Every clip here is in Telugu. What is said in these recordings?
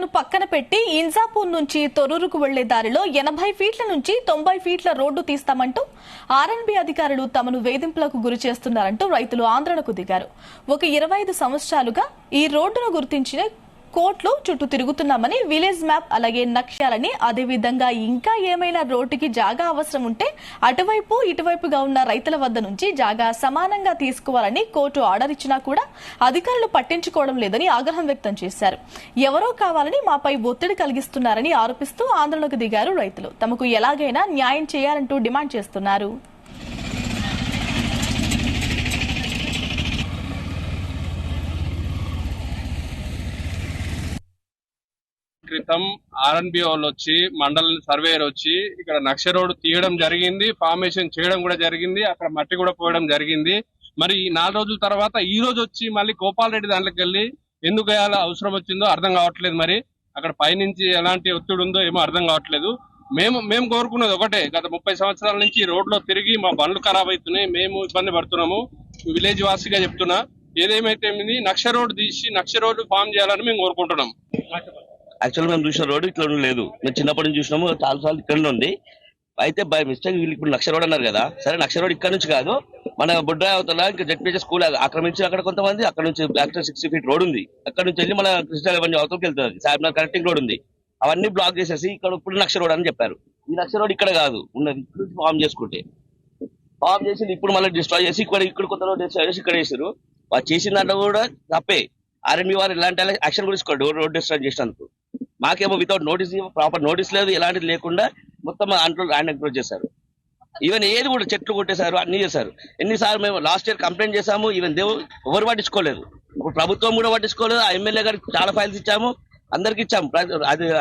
వివాదాలను పక్కన పెట్టి ఇంజాపూర్ నుంచి తొర్రూరుకు వెళ్లే దారిలో 80 ఫీట్ల నుంచి 90 ఫీట్ల రోడ్డు తీస్తామంటూ ఆర్ఎన్బి అధికారులు తమను వేధింపులకు గురి చేస్తున్నారంటూ రైతులు ఆందోళనకు దిగారు. ఒక 25 సంవత్సరాలుగా ఈ రోడ్డును గుర్తించిన కోర్టులో చుట్టూ తిరుగుతున్నామని, విలేజ్ మ్యాప్ అలాగే నక్షాలని, అదేవిధంగా ఇంకా ఏమైనా రోడ్డుకి జాగా అవసరం ఉంటే అటువైపు ఇటువైపుగా ఉన్న రైతుల వద్ద నుంచి జాగా సమానంగా తీసుకోవాలని కోర్టు ఆర్డర్ ఇచ్చినా కూడా అధికారులు పట్టించుకోవడం లేదని ఆగ్రహం వ్యక్తం చేశారు. ఎవరో కావాలని మాపై ఒత్తిడి కలిగిస్తున్నారని ఆరోపిస్తూ ఆందోళనకు దిగారు రైతులు. తమకు ఎలాగైనా న్యాయం చేయాలంటూ డిమాండ్ చేస్తున్నారు. క్రితం ఆర్ఎన్బి వాళ్ళు వచ్చి మండల సర్వేయర్ వచ్చి ఇక్కడ నక్ష రోడ్డు తీయడం జరిగింది, ఫార్మేషన్ చేయడం కూడా జరిగింది, అక్కడ మట్టి కూడా పోయడం జరిగింది. మరి 4 రోజుల తర్వాత ఈ రోజు వచ్చి మళ్ళీ గోపాల్ రెడ్డి దాంట్లోకి వెళ్ళి ఎందుకు వేయాలో అవసరం వచ్చిందో అర్థం కావట్లేదు. మరి అక్కడ పైనుంచి ఎలాంటి ఒత్తిడి ఉందో ఏమో అర్థం కావట్లేదు. మేము కోరుకున్నది ఒకటే, గత 30 సంవత్సరాల నుంచి రోడ్లో తిరిగి మా బండ్లు ఖరాబ్ అవుతున్నాయి, మేము ఇబ్బంది పడుతున్నాము. విలేజ్ వాసిగా చెప్తున్నా, ఏదేమైతే నక్ష రోడ్డు తీసి నక్ష రోడ్డు ఫామ్ చేయాలని మేము కోరుకుంటున్నాం. యాక్చువల్ మేము చూసిన రోడ్డు ఇట్లా లేదు. మేము చిన్నప్పటి నుంచి చూసినాము, చాలా సార్లు ఇక్కడ ఉంది. అయితే బై మిస్టేక్ వీళ్ళు ఇప్పుడు నక్ష రోడ్ అన్నారు కదా, సరే నక్ష రోడ్ ఇక్కడ నుంచి కాదు, మన బుడ్డ అవతల ఇంకా జెడ్పీహెచ్ స్కూల్ ఆక్రమించి అక్కడ కొంతమంది, అక్కడ నుంచి బ్లాక్ 60 ఫీట్ రోడ్ ఉంది, అక్కడ నుంచి వెళ్ళి మన కృష్ణా అవతలకి వెళ్తుంది, సాబ్నగర్ కనెక్టింగ్ రోడ్ ఉంది. అవన్నీ బ్లాక్ చేసేసి ఇక్కడ ఇప్పుడు నక్ష రోడ్ అని చెప్పారు. ఈ నక్ష రోడ్ ఇక్కడ కాదు ఉన్నది, ఇక్కడ నుంచి ఫామ్ చేసుకుంటే ఫామ్ చేసి ఇప్పుడు మళ్ళీ డిస్ట్రాయ్ చేసి ఇక్కడ కొత్త రోడ్ చేసి ఇక్కడ వేసారు. వాళ్ళు చేసిన దాంట్లో కూడా తప్పే. ఆర్ఎన్బి వారు ఇలాంటి యాక్షన్ కూడా తీసుకోండి రోడ్ డిస్ట్రాయ్ చేసినందుకు. మాకేమో వితౌట్ నోటీస్, ప్రాపర్ నోటీస్ లేదు, ఎలాంటిది లేకుండా మొత్తం ల్యాండ్ ఎంక్రోచ్ చేశారు. ఈవెన్ ఏది కూడా చెట్లు కొట్టేశారు, అన్ని చేశారు. ఎన్నిసార్లు మేము లాస్ట్ ఇయర్ కంప్లైంట్ చేశాము, ఈవెన్ ఎవరు పట్టించుకోలేదు. ఇప్పుడు ప్రభుత్వం కూడా పట్టించుకోలేదు. ఆ ఎమ్మెల్యే గారికి చాలా ఫైల్స్ ఇచ్చాము, అందరికి ఇచ్చాము,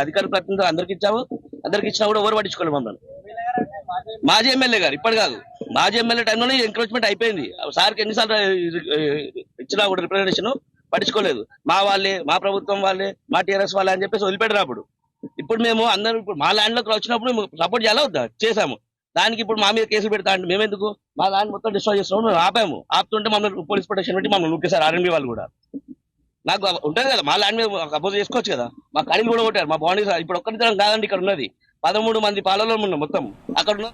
అధికార ప్రతినిధులు అందరికి ఇచ్చాము. అందరికి ఇచ్చినా కూడా ఎవరు పట్టించుకోలేదు మమ్మల్ని. మాజీ ఎమ్మెల్యే గారు, ఇప్పటి కాదు, మాజీ ఎమ్మెల్యే టైంలోనే ఎంక్రోచ్మెంట్ అయిపోయింది. సార్కి ఎన్నిసార్లు ఇచ్చినా కూడా రిప్రజెంటేషన్ పట్టించుకోలేదు. మా వాళ్ళే, మా ప్రభుత్వం వాళ్ళే, మా టీఆర్ఎస్ వాళ్ళే అని చెప్పేసి వదిలిపెట్టరు. ఇప్పుడు మేము అందరూ ఇప్పుడు మా ల్యాండ్ లోకి వచ్చినప్పుడు మేము సపోర్ట్ చేయాలా వద్దా? చేశాము. దానికి ఇప్పుడు మా మీద కేసులు పెడతా అంటే మేమెందుకు? మా ల్యాండ్ మొత్తం డిస్ట్రాయ్ చేస్తున్నాము, మేము ఆపాము. ఆపుతుంటే మమ్మల్ని పోలీస్ ప్రొటెక్షన్ పెట్టి మమ్మల్ని నూకేశారు ఆర్ఎన్బి వాళ్ళు కూడా. నాకు ఉంటుంది కదా, మా ల్యాండ్ మీద అపోజ్ చేసుకోవచ్చు కదా. మా కడీలు కూడా కొట్టారు, మా బాండీస్ ఇప్పుడు ఒక్కరిద్దరం కాదండి, ఇక్కడ ఉన్నది 13 మంది పాలలో ఉన్నాం మొత్తం అక్కడ ఉన్న